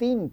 3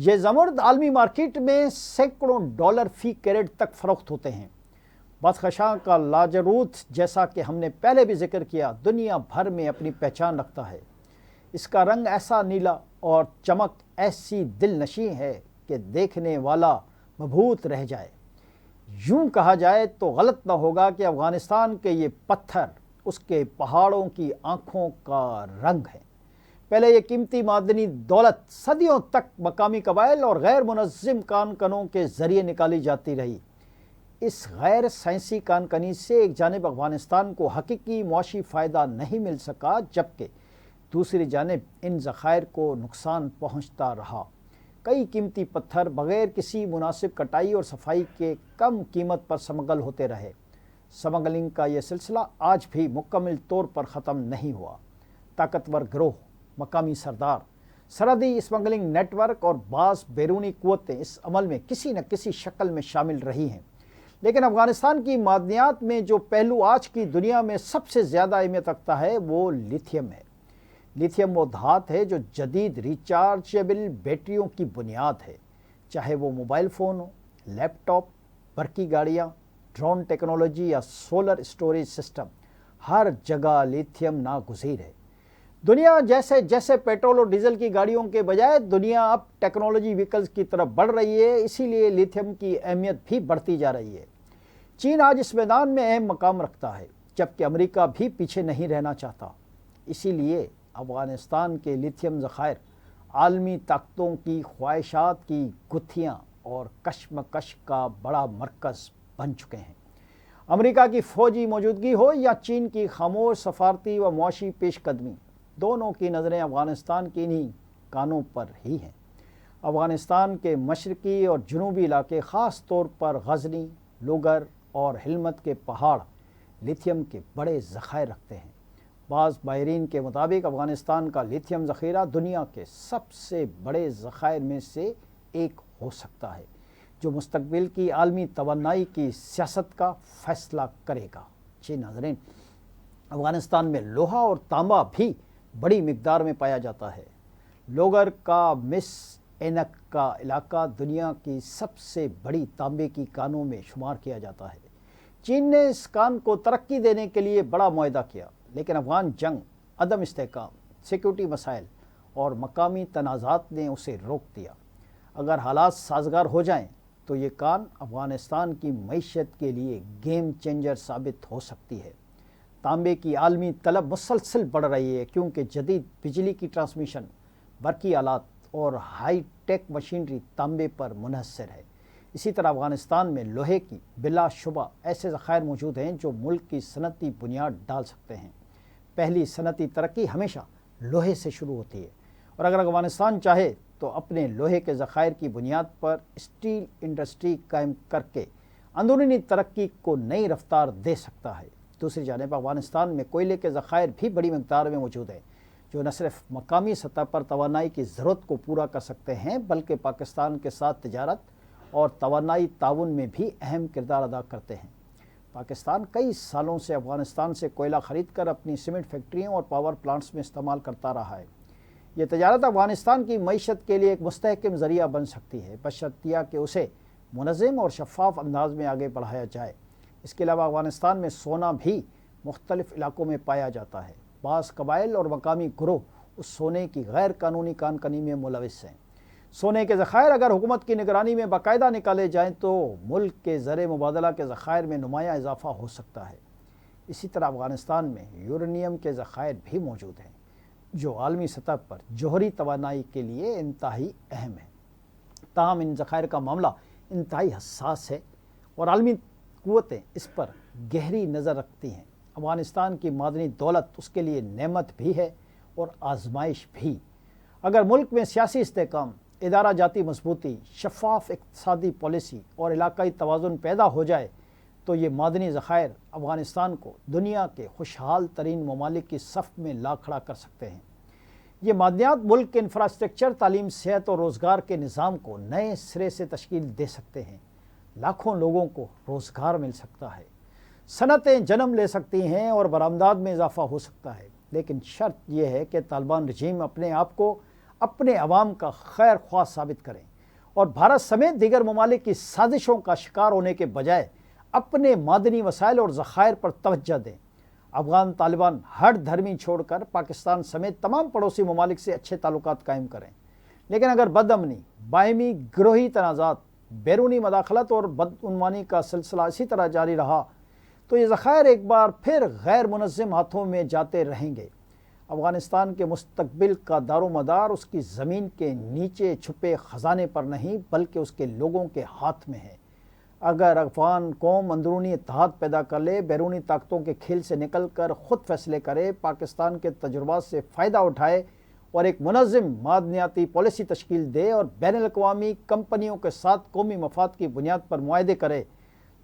یہ زمرد عالمی مارکیٹ میں سینکڑوں ڈالر فی کیرٹ تک فروخت ہوتے ہیں۔ بدخشاں کا لاجروت، جیسا کہ ہم نے پہلے بھی ذکر کیا، دنیا بھر میں اپنی پہچان رکھتا ہے۔ اس کا رنگ ایسا نیلا اور چمک ایسی دل نشیں ہے کہ دیکھنے والا مبہوت رہ جائے۔ یوں کہا جائے تو غلط نہ ہوگا کہ افغانستان کے یہ پتھر اس کے پہاڑوں کی آنکھوں کا رنگ ہے۔ پہلے یہ قیمتی معدنی دولت صدیوں تک مقامی قبائل اور غیر منظم کان کنوں کے ذریعے نکالی جاتی رہی۔ اس غیر سائنسی کان کنی سے ایک جانب افغانستان کو حقیقی معاشی فائدہ نہیں مل سکا، جبکہ دوسری جانب ان ذخائر کو نقصان پہنچتا رہا۔ کئی قیمتی پتھر بغیر کسی مناسب کٹائی اور صفائی کے کم قیمت پر سمگل ہوتے رہے۔ سمگلنگ کا یہ سلسلہ آج بھی مکمل طور پر ختم نہیں ہوا۔ طاقتور گروہ، مقامی سردار، سرحدی اسمگلنگ نیٹ ورک اور بعض بیرونی قوتیں اس عمل میں کسی نہ کسی شکل میں شامل رہی ہیں۔ لیکن افغانستان کی معدنیات میں جو پہلو آج کی دنیا میں سب سے زیادہ اہمیت رکھتا ہے وہ لیتھیم ہے۔ لیتھیم وہ دھات ہے جو جدید ریچارجیبل بیٹریوں کی بنیاد ہے۔ چاہے وہ موبائل فون ہو، لیپ ٹاپ، برقی گاڑیاں، ڈرون ٹیکنالوجی یا سولر اسٹوریج سسٹم، ہر جگہ لیتھیم ناگزیر ہے۔ دنیا جیسے جیسے پیٹرول اور ڈیزل کی گاڑیوں کے بجائے دنیا اب ٹیکنالوجی وہیکلز کی طرف بڑھ رہی ہے، اسی لیے لیتھیم کی اہمیت بھی بڑھتی جا رہی ہے۔ چین آج اس میدان میں اہم مقام رکھتا ہے، جبکہ امریکہ بھی پیچھے نہیں رہنا چاہتا۔ اسی لیے افغانستان کے لیتھیم ذخائر عالمی طاقتوں کی خواہشات کی گتھیاں اور کشمکش کا بڑا مرکز بن چکے ہیں۔ امریکہ کی فوجی موجودگی ہو یا چین کی خاموش سفارتی و معاشی پیش قدمی، دونوں کی نظریں افغانستان کی انہی کانوں پر ہی ہیں۔ افغانستان کے مشرقی اور جنوبی علاقے، خاص طور پر غزنی، لوگر اور ہلمت کے پہاڑ لیتھیم کے بڑے ذخائر رکھتے ہیں۔ بعض ماہرین کے مطابق افغانستان کا لیتھیم ذخیرہ دنیا کے سب سے بڑے ذخائر میں سے ایک ہو سکتا ہے، جو مستقبل کی عالمی توانائی کی سیاست کا فیصلہ کرے گا۔ جی ناظرین، افغانستان میں لوہا اور تانبا بھی بڑی مقدار میں پایا جاتا ہے۔ لوگر کا مس اینک کا علاقہ دنیا کی سب سے بڑی تانبے کی کانوں میں شمار کیا جاتا ہے۔ چین نے اس کان کو ترقی دینے کے لیے بڑا معاہدہ کیا، لیکن افغان جنگ، عدم استحکام، سیکیورٹی مسائل اور مقامی تنازعات نے اسے روک دیا۔ اگر حالات سازگار ہو جائیں تو یہ کان افغانستان کی معیشت کے لیے گیم چینجر ثابت ہو سکتی ہے۔ تانبے کی عالمی طلب مسلسل بڑھ رہی ہے، کیونکہ جدید بجلی کی ٹرانسمیشن، برقی آلات اور ہائی ٹیک مشینری تانبے پر منحصر ہے۔ اسی طرح افغانستان میں لوہے کی بلا شبہ ایسے ذخائر موجود ہیں جو ملک کی صنعتی بنیاد ڈال سکتے ہیں۔ پہلی صنعتی ترقی ہمیشہ لوہے سے شروع ہوتی ہے، اور اگر افغانستان چاہے تو اپنے لوہے کے ذخائر کی بنیاد پر اسٹیل انڈسٹری قائم کر کے اندرونی ترقی کو نئی رفتار دے سکتا ہے۔ دوسری جانب افغانستان میں کوئلے کے ذخائر بھی بڑی مقدار میں موجود ہیں، جو نہ صرف مقامی سطح پر توانائی کی ضرورت کو پورا کر سکتے ہیں، بلکہ پاکستان کے ساتھ تجارت اور توانائی تعاون میں بھی اہم کردار ادا کرتے ہیں۔ پاکستان کئی سالوں سے افغانستان سے کوئلہ خرید کر اپنی سیمنٹ فیکٹریوں اور پاور پلانٹس میں استعمال کرتا رہا ہے۔ یہ تجارت افغانستان کی معیشت کے لیے ایک مستحکم ذریعہ بن سکتی ہے، بشرطیہ کہ اسے منظم اور شفاف انداز میں آگے بڑھایا جائے۔ اس کے علاوہ افغانستان میں سونا بھی مختلف علاقوں میں پایا جاتا ہے۔ بعض قبائل اور مقامی گروہ اس سونے کی غیر قانونی کان کنی میں ملوث ہیں۔ سونے کے ذخائر اگر حکومت کی نگرانی میں باقاعدہ نکالے جائیں تو ملک کے زر مبادلہ کے ذخائر میں نمایاں اضافہ ہو سکتا ہے۔ اسی طرح افغانستان میں یورینیم کے ذخائر بھی موجود ہیں، جو عالمی سطح پر جوہری توانائی کے لیے انتہائی اہم ہے۔ تاہم ان ذخائر کا معاملہ انتہائی حساس ہے اور عالمی قوتیں اس پر گہری نظر رکھتی ہیں۔ افغانستان کی معدنی دولت اس کے لیے نعمت بھی ہے اور آزمائش بھی۔ اگر ملک میں سیاسی استحکام، ادارہ جاتی مضبوطی، شفاف اقتصادی پالیسی اور علاقائی توازن پیدا ہو جائے تو یہ معدنی ذخائر افغانستان کو دنیا کے خوشحال ترین ممالک کی صف میں لا کھڑا کر سکتے ہیں۔ یہ معدنیات ملک کے انفراسٹرکچر، تعلیم، صحت اور روزگار کے نظام کو نئے سرے سے تشکیل دے سکتے ہیں۔ لاکھوں لوگوں کو روزگار مل سکتا ہے، صنعتیں جنم لے سکتی ہیں اور برآمدات میں اضافہ ہو سکتا ہے، لیکن شرط یہ ہے کہ طالبان رجیم اپنے آپ کو اپنے عوام کا خیر خواہ ثابت کریں۔ اور بھارت سمیت دیگر ممالک کی سازشوں کا شکار ہونے کے بجائے اپنے معدنی وسائل اور ذخائر پر توجہ دیں۔ افغان طالبان ہر دھرمی چھوڑ کر پاکستان سمیت تمام پڑوسی ممالک سے اچھے تعلقات قائم کریں، لیکن اگر بدامنی، باہمی گروہی تنازعات، بیرونی مداخلت اور بدعنوانی کا سلسلہ اسی طرح جاری رہا تو یہ ذخائر ایک بار پھر غیر منظم ہاتھوں میں جاتے رہیں گے۔ افغانستان کے مستقبل کا دار و مدار اس کی زمین کے نیچے چھپے خزانے پر نہیں بلکہ اس کے لوگوں کے ہاتھ میں ہے۔ اگر افغان قوم اندرونی اتحاد پیدا کر لے، بیرونی طاقتوں کے کھیل سے نکل کر خود فیصلے کرے، پاکستان کے تجربات سے فائدہ اٹھائے اور ایک منظم معدنیاتی پالیسی تشکیل دے اور بین الاقوامی کمپنیوں کے ساتھ قومی مفاد کی بنیاد پر معاہدے کرے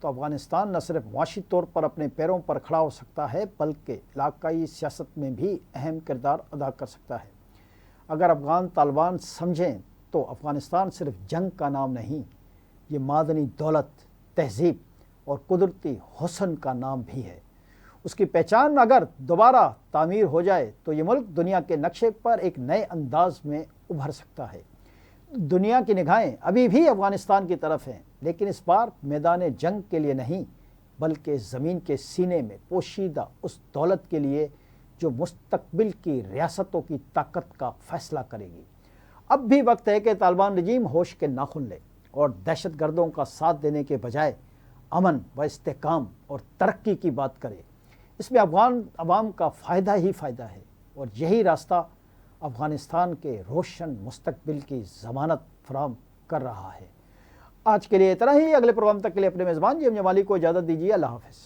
تو افغانستان نہ صرف معاشی طور پر اپنے پیروں پر کھڑا ہو سکتا ہے بلکہ علاقائی سیاست میں بھی اہم کردار ادا کر سکتا ہے۔ اگر افغان طالبان سمجھیں تو افغانستان صرف جنگ کا نام نہیں، یہ معدنی دولت، تہذیب اور قدرتی حسن کا نام بھی ہے۔ اس کی پہچان اگر دوبارہ تعمیر ہو جائے تو یہ ملک دنیا کے نقشے پر ایک نئے انداز میں ابھر سکتا ہے۔ دنیا کی نگاہیں ابھی بھی افغانستان کی طرف ہیں، لیکن اس بار میدان جنگ کے لیے نہیں بلکہ زمین کے سینے میں پوشیدہ اس دولت کے لیے جو مستقبل کی ریاستوں کی طاقت کا فیصلہ کرے گی۔ اب بھی وقت ہے کہ طالبان رجیم ہوش کے ناخن لے اور دہشت گردوں کا ساتھ دینے کے بجائے امن و استحکام اور ترقی کی بات کرے۔ اس میں افغان عوام کا فائدہ ہی فائدہ ہے اور یہی راستہ افغانستان کے روشن مستقبل کی ضمانت فراہم کر رہا ہے۔ آج کے لیے اتنا ہی، اگلے پروگرام تک کے لیے اپنے میزبان جیم جمالی کو اجازت دیجیے۔ اللہ حافظ۔